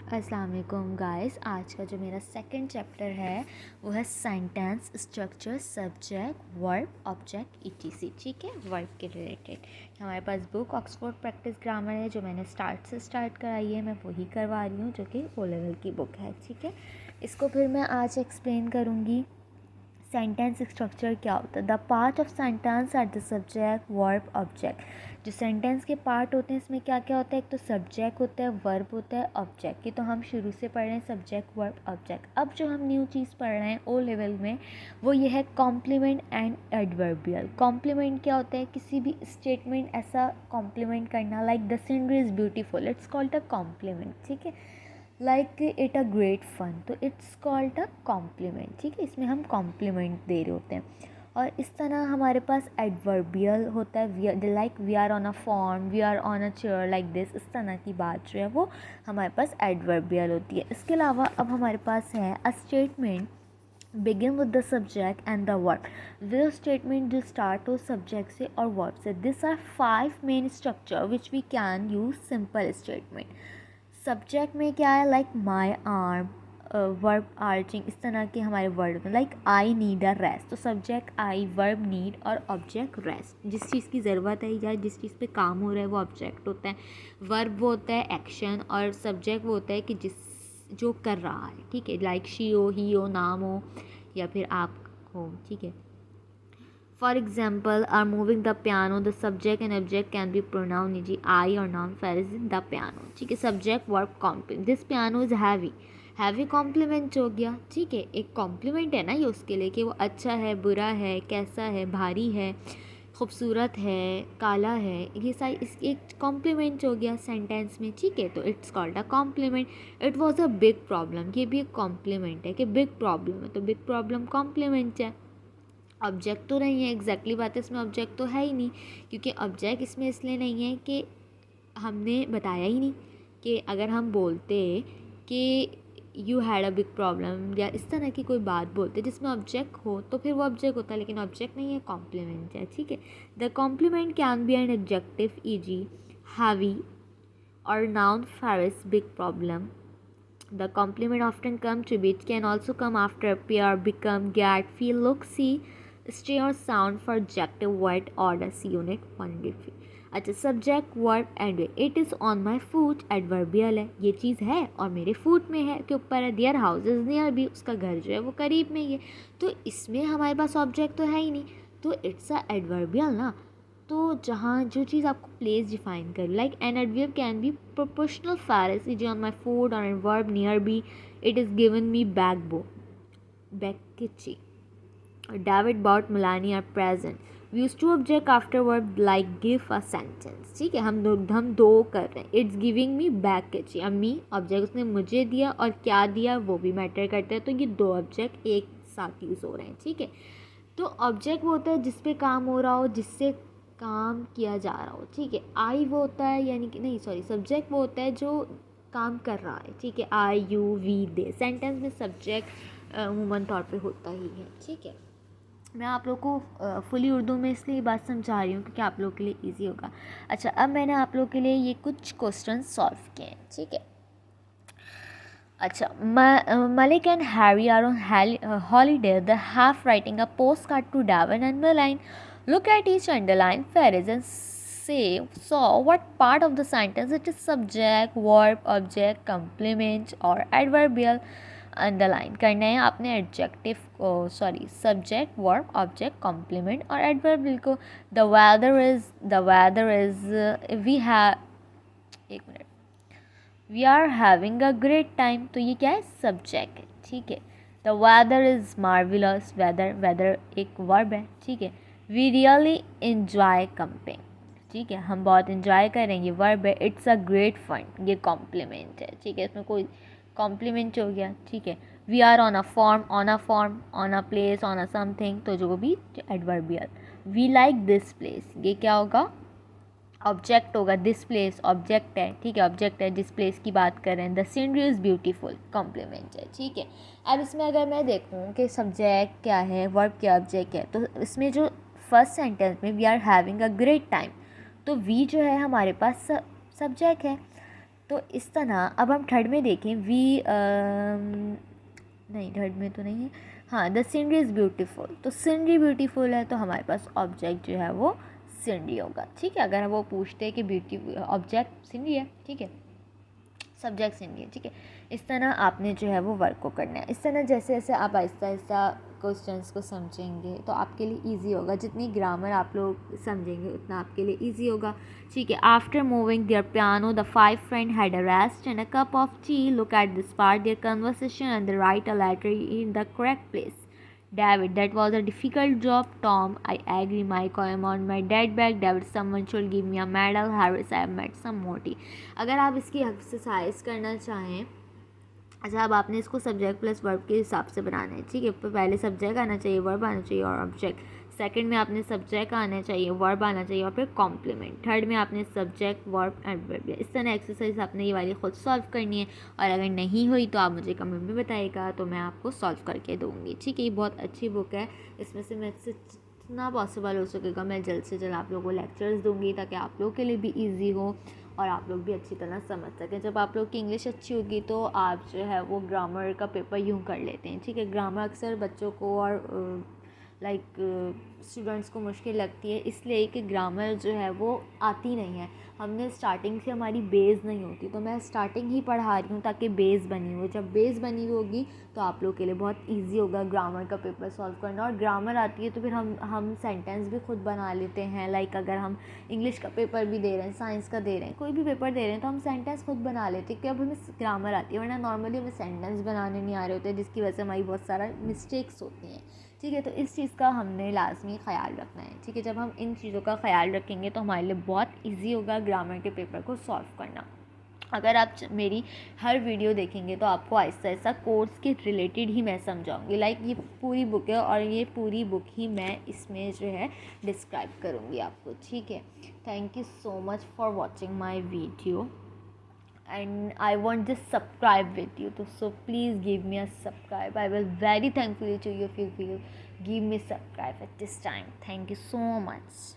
अस्सलाम वालेकुम गाइस। आज का जो मेरा सेकंड चैप्टर है वो है sentence structure, subject, verb, object, etc. ठीक है, वर्ब के रिलेटेड हमारे पास बुक ऑक्सफोर्ड प्रैक्टिस ग्रामर है जो मैंने स्टार्ट कराई है, मैं वही करवा रही हूँ जो कि ओ लेवल की बुक है। ठीक है, इसको फिर मैं आज एक्सप्लेन करूँगी। सेंटेंस स्ट्रक्चर क्या होता है? The part of sentence are the subject, verb, object. जो सेंटेंस के पार्ट होते हैं इसमें क्या क्या होता है? एक तो सब्जेक्ट होता है, वर्ब होता है, ऑब्जेक्ट। ये तो हम शुरू से पढ़ रहे हैं, सब्जेक्ट, वर्ब, ऑब्जेक्ट। अब जो हम न्यू चीज़ पढ़ रहे हैं ओ लेवल में वो ये है कॉम्प्लीमेंट एंड एडवर्बियल। कॉम्प्लीमेंट क्या होता है? किसी भी स्टेटमेंट ऐसा कॉम्प्लीमेंट करना, like the scenery is beautiful, it's called a compliment. ठीक है, like it a great fun, तो इट्स कॉल्ड अ कॉम्प्लीमेंट। ठीक है, इसमें हम कॉम्प्लीमेंट दे रहे होते हैं। और इस तरह हमारे पास एडवर्बियल होता है, like we are on a form, we are on a chair, like this. इस तरह की बात जो है वो हमारे पास एडवर्बियल होती है। इसके अलावा अब हमारे पास है a statement begin with the subject and the verb. वो स्टेटमेंट जो स्टार्ट हो सब्जेक्ट से और वर्ब से। This are 5 main structure which we can use simple statement. Subject में क्या है? Like my arm, verb arching, इस तरह के हमारे वर्ड में। Like I need a rest, तो सब्जेक्ट आई, वर्ब नीड और ऑब्जेक्ट रेस्ट। जिस चीज़ की ज़रूरत है या जिस चीज़ पे काम हो रहा है वो ऑब्जेक्ट होता है। वर्ब वो होता है एक्शन और सब्जेक्ट वो होता है कि जिस जो कर रहा है। ठीक है, लाइक शी हो, ही हो, नाम हो या फिर आप हो। ठीक है, for example, are moving the piano, the subject and object can be pronoun निजी I और noun Faris in the piano। ठीक है, subject verb complement, this piano is heavy, heavy compliment हो गया। ठीक है, एक कॉम्प्लीमेंट है ना ये उसके लिए कि वो अच्छा है, बुरा है, कैसा है, भारी है, खूबसूरत है, काला है, ये सारी इस एक कॉम्प्लीमेंट हो गया सेंटेंस में। ठीक है, तो it's called a complement. It was a big problem, ये भी एक कॉम्प्लीमेंट है कि बिग प्रॉब्लम है, तो बिग प्रॉब्लम कॉम्प्लीमेंट है। ऑब्जेक्ट तो नहीं है, एग्जैक्टली बात है, इसमें ऑब्जेक्ट तो है ही नहीं, क्योंकि ऑब्जेक्ट इसमें इसलिए नहीं है कि हमने बताया ही नहीं कि अगर हम बोलते कि you had a big problem या इस तरह की कोई बात बोलते जिसमें ऑब्जेक्ट हो तो फिर वो ऑब्जेक्ट होता है, लेकिन ऑब्जेक्ट नहीं है, कॉम्प्लीमेंट है। ठीक है, the complement can be an adjective e g. Heavy और noun ferris, big problem. The complement often come to be. It can also come after appear, become, get, feel, look, see, stay or sound for adjective, word, order, see unit 1 अच्छा, subject, verb and way. It is on my foot, adverbial है, ये चीज़ है और मेरे फूट में है के ऊपर है। देयर हाउस इज़ नियर भी, उसका घर जो है वो करीब में ही है, तो इसमें हमारे पास ऑब्जेक्ट तो है ही नहीं, तो इट्स अ एडवर्बियल ना। तो जहाँ जो चीज़ आपको प्लेस डिफाइन कर, like an adverb can be proportional ferris is on my food और an verb near be, it is given me बैकची। David bought Melania a present. We used to object after verb like give a sentence. ठीक है, हम दो कर रहे हैं। It's giving me back kitchen. अब मी ऑब्जेक्ट उसने मुझे दिया और क्या दिया वो भी मैटर करता है, तो ये दो ऑब्जेक्ट एक साथ यूज़ हो रहे हैं। ठीक है, तो ऑब्जेक्ट वो होता है जिस पे काम हो रहा हो, जिससे काम किया जा रहा हो। ठीक है, आई वो होता है, यानी कि नहीं सॉरी, सब्जेक्ट वो होता है जो काम कर रहा है। ठीक है, आई, यू, वी, दे। सेंटेंस में सब्जेक्ट अमूमन तौर पे होता ही है। ठीक है, मैं आप लोग को फुली उर्दू में इसलिए बात समझा रही हूँ क्योंकि आप लोग के लिए इजी होगा। अच्छा, अब मैंने आप लोग के लिए ये कुछ क्वेश्चन सॉल्व किए हैं। ठीक है, अच्छा, Malik and Harry are on holiday. They have writing a postcard to Davin and Meline. Look at each underline phrase and say, so what part of the sentence it is subject, verb, object, complement or adverbial. Underline करना है आपने adjective को, sorry, subject, verb, object, complement और adverbial को। The weather is we have, एक मिनट, we are having a great time, तो ये क्या है? सब्जेक्ट है। ठीक है, the weather is marvellous, weather एक वर्ब है। ठीक है, वी रियली इन्जॉय कम्पिंग, ठीक है, हम बहुत इन्जॉय करेंगे, वर्ब है। इट्स अ ग्रेट फन, ये कॉम्प्लीमेंट है। ठीक है, इसमें कोई कॉम्प्लीमेंट हो गया। ठीक है, we are on a form, on a place, on a something, तो जो भी adverbial. We like this place, ये क्या होगा? ऑब्जेक्ट होगा। दिस प्लेस ऑब्जेक्ट है। ठीक है, ऑब्जेक्ट है, जिस प्लेस की बात कर रहे हैं। The scenery is beautiful, compliment है। ठीक है, अब इसमें अगर मैं देखूँ कि सब्जेक्ट क्या है, वर्ब क्या, ऑब्जेक्ट है, तो इसमें जो फर्स्ट सेंटेंस में we are having a great time, तो वी जो है हमारे पास सब्जेक्ट है। तो इस तरह अब हम थर्ड में देखें, नहीं थर्ड में तो नहीं है, हाँ, द सीनरी इज़ ब्यूटीफुल। तो सीनरी ब्यूटीफुल है तो हमारे पास ऑब्जेक्ट जो है वो सीनरी होगा, ठीक है। अगर वो पूछते हैं कि ब्यूटी ऑब्जेक्ट सीनरी है, ठीक है, सब्जेक्ट सीनरी है, ठीक है। इस तरह आपने जो है वो वर्क को करना है। इस तरह जैसे जैसे आप आहिस्ता आहिस्ता क्वेश्चंस को समझेंगे तो आपके लिए इजी होगा। जितनी ग्रामर आप लोग समझेंगे उतना आपके लिए इजी होगा, ठीक है। After moving their piano the five friend had a rest and a cup of tea. Look at this part, their conversation and the right a letter in the correct place. David, that was a difficult job. Tom, I agree. Mike, I am on my dead back. David, someone should give me a medal. Harris, I have met some Morty. अगर आप इसकी exercise करना चाहें, अच्छा, अब आपने इसको subject plus verb के हिसाब से बनाना है, ठीक है। पहले सब्जेक्ट आना चाहिए, वर्ब आना चाहिए और ऑब्जेक्ट। सेकंड में आपने सब्जेक्ट आना चाहिए, वर्ब आना चाहिए और फिर कॉम्प्लीमेंट। थर्ड में आपने सब्जेक्ट, वर्ब एंड वर्ब। इस तरह एक्सरसाइज आपने ये वाली खुद सॉल्व करनी है और अगर नहीं हुई तो आप मुझे कमेंट में बताइएगा तो मैं आपको सॉल्व करके दूँगी, ठीक है। ये बहुत अच्छी बुक है, इसमें से मैं जितना पॉसिबल हो सकेगा मैं जल्द से जल्द आप लोगों को लेक्चर्स दूँगी ताकि आप लोगों के लिए भी ईजी हो और आप लोग भी अच्छी तरह समझ सकें। जब आप लोग की इंग्लिश अच्छी होगी तो आप जो है वो ग्रामर का पेपर यूँ कर लेते हैं, ठीक है। ग्रामर अक्सर बच्चों को और लाइक स्टूडेंट्स को मुश्किल लगती है इसलिए कि ग्रामर जो है वो आती नहीं है, हमने स्टार्टिंग से हमारी बेस नहीं होती। तो मैं स्टार्टिंग ही पढ़ा रही हूँ ताकि बेस बनी हो। जब बेस बनी होगी तो आप लोग के लिए बहुत इजी होगा ग्रामर का पेपर सॉल्व करना। और ग्रामर आती है तो फिर हम सेंटेंस भी खुद बना लेते हैं। लाइक अगर हम इंग्लिश का पेपर भी दे रहे हैं, साइंस का दे रहे हैं, कोई भी पेपर दे रहे हैं तो हम सेंटेंस खुद बना लेते हैं कि अब हमें ग्रामर आती है, वरना नॉर्मली हमें सेंटेंस बनाने नहीं आ रहे होते जिसकी वजह से हमारी बहुत सारा मिस्टेक्स होती हैं, ठीक है। तो इस चीज़ का हमने लाजमी ख्याल रखना है, ठीक है। जब हम इन चीज़ों का ख्याल रखेंगे तो हमारे लिए बहुत ईजी होगा ग्रामर के पेपर को सॉल्व करना। अगर आप मेरी हर वीडियो देखेंगे तो आपको आहिस्ता आहिस्ता कोर्स के रिलेटेड ही मैं समझाऊंगी। लाइक ये पूरी बुक है और ये पूरी बुक ही मैं इसमें जो है डिस्क्राइब करूँगी आपको, ठीक है। Thank you so much for watching my video and I want just subscribe with you, so please give me a subscribe. I will very thankful to you if you will give me subscribe at this time. Thank you so much.